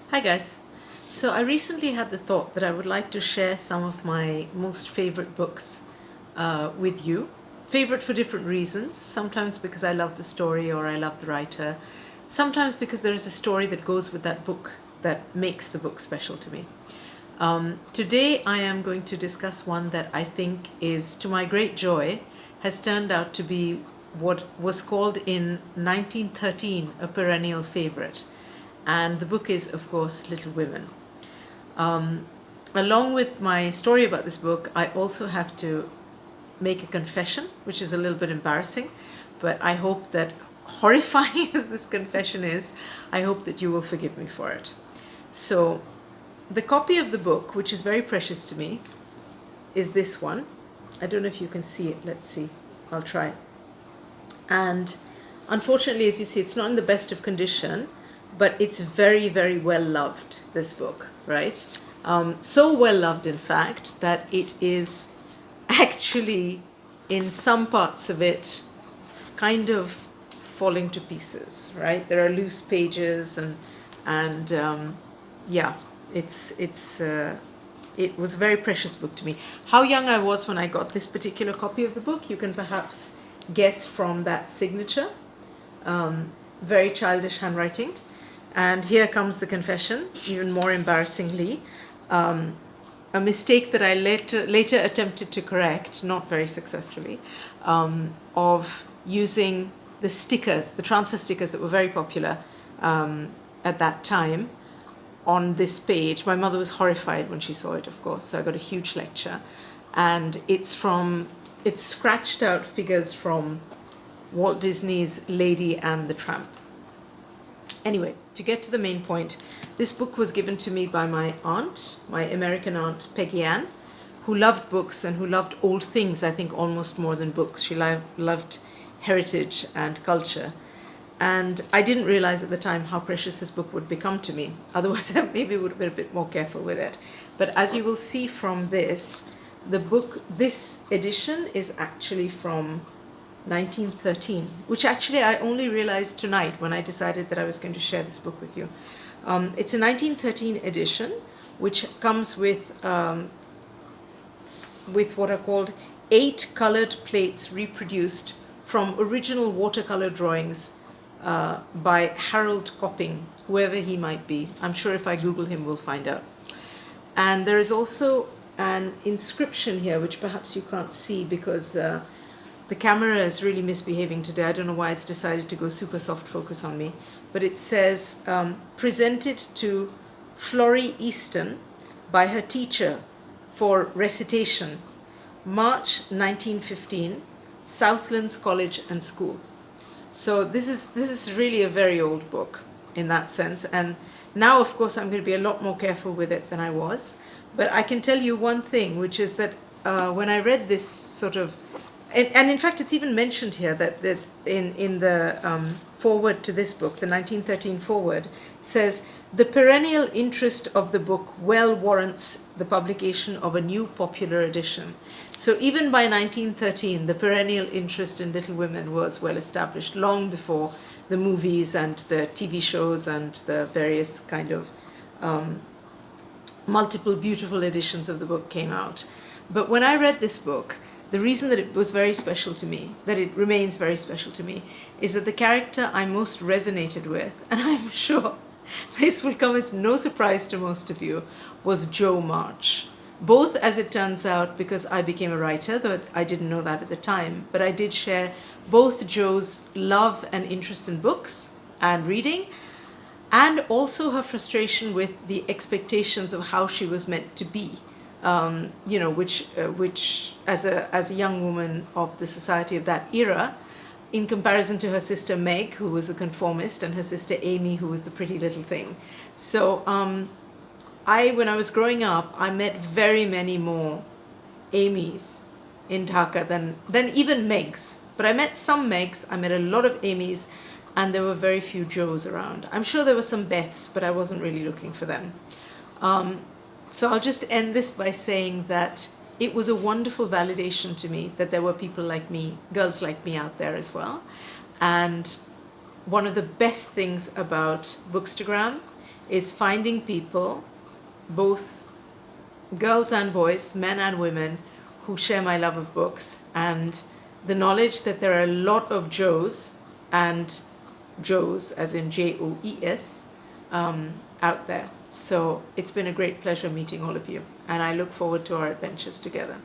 Hi guys. So I recently had the thought that I would like to share some of my most favorite books with you. Favorite for different reasons. Sometimes because I love the story or I love the writer. Sometimes because there is a story that goes with that book that makes the book special to me. Today I am going to discuss one that I think is, to my great joy, has turned out to be what was called in 1913 a perennial favorite. And the book is, of course, Little Women. Along with my story about this book, I also have to make a confession, which is a little bit embarrassing, but I hope that, horrifying as this confession is, I hope that you will forgive me for it. So, the copy of the book, which is very precious to me, is this one. I don't know if you can see it. Let's see. I'll try. And unfortunately, as you see, it's not in the best of condition, but it's very, very well loved, this book, right? So well loved, in fact, that it is actually, in some parts of it, kind of falling to pieces, right? There are loose pages and yeah, it was a very precious book to me. How young I was when I got this particular copy of the book, you can perhaps guess from that signature. Very childish handwriting. And here comes the confession, even more embarrassingly. A mistake that I later attempted to correct, not very successfully, of using the stickers, the transfer stickers that were very popular at that time on this page. My mother was horrified when she saw it, of course, so I got a huge lecture. And it's scratched out figures from Walt Disney's Lady and the Tramp. Anyway, to get to the main point, this book was given to me by my aunt, my American aunt, Peggy Ann, who loved books and who loved old things, I think, almost more than books. She loved heritage and culture. And I didn't realize at the time how precious this book would become to me. Otherwise, I maybe would have been a bit more careful with it. But as you will see from this, the book, this edition is actually from 1913, which actually I only realized tonight when I decided that I was going to share this book with you. It's a 1913 edition, which comes with what are called 8 colored plates reproduced from original watercolor drawings by Harold Copping, whoever he might be. I'm sure if I Google him, we'll find out. And there is also an inscription here, which perhaps you can't see because the camera is really misbehaving today. I don't know why it's decided to go super soft focus on me. But it says, presented to Florrie Easton by her teacher for recitation, March 1915, Southlands College and School. So this is really a very old book in that sense. And now, of course, I'm going to be a lot more careful with it than I was. But I can tell you one thing, which is that when I read this sort of, and in fact, it's even mentioned here that in the foreword to this book, the 1913 foreword, says, the perennial interest of the book well warrants the publication of a new popular edition. So even by 1913, the perennial interest in Little Women was well established, long before the movies and the TV shows and the various kind of multiple beautiful editions of the book came out. But when I read this book, the reason that it was very special to me, that it remains very special to me, is that the character I most resonated with, and I'm sure this will come as no surprise to most of you, was Jo March. Both, as it turns out, because I became a writer, though I didn't know that at the time, but I did share both Jo's love and interest in books and reading, and also her frustration with the expectations of how she was meant to be. Which as a young woman of the society of that era, in comparison to her sister Meg, who was the conformist, and her sister Amy, who was the pretty little thing. So when I was growing up, I met very many more Amys in Dhaka than even Megs. But I met some Megs, I met a lot of Amys, and there were very few Joes around. I'm sure there were some Beths, but I wasn't really looking for them. So I'll just end this by saying that it was a wonderful validation to me that there were people like me, girls like me out there as well. And one of the best things about Bookstagram is finding people, both girls and boys, men and women, who share my love of books, and the knowledge that there are a lot of Joes, and Joes as in Joes, out there. So it's been a great pleasure meeting all of you, and I look forward to our adventures together.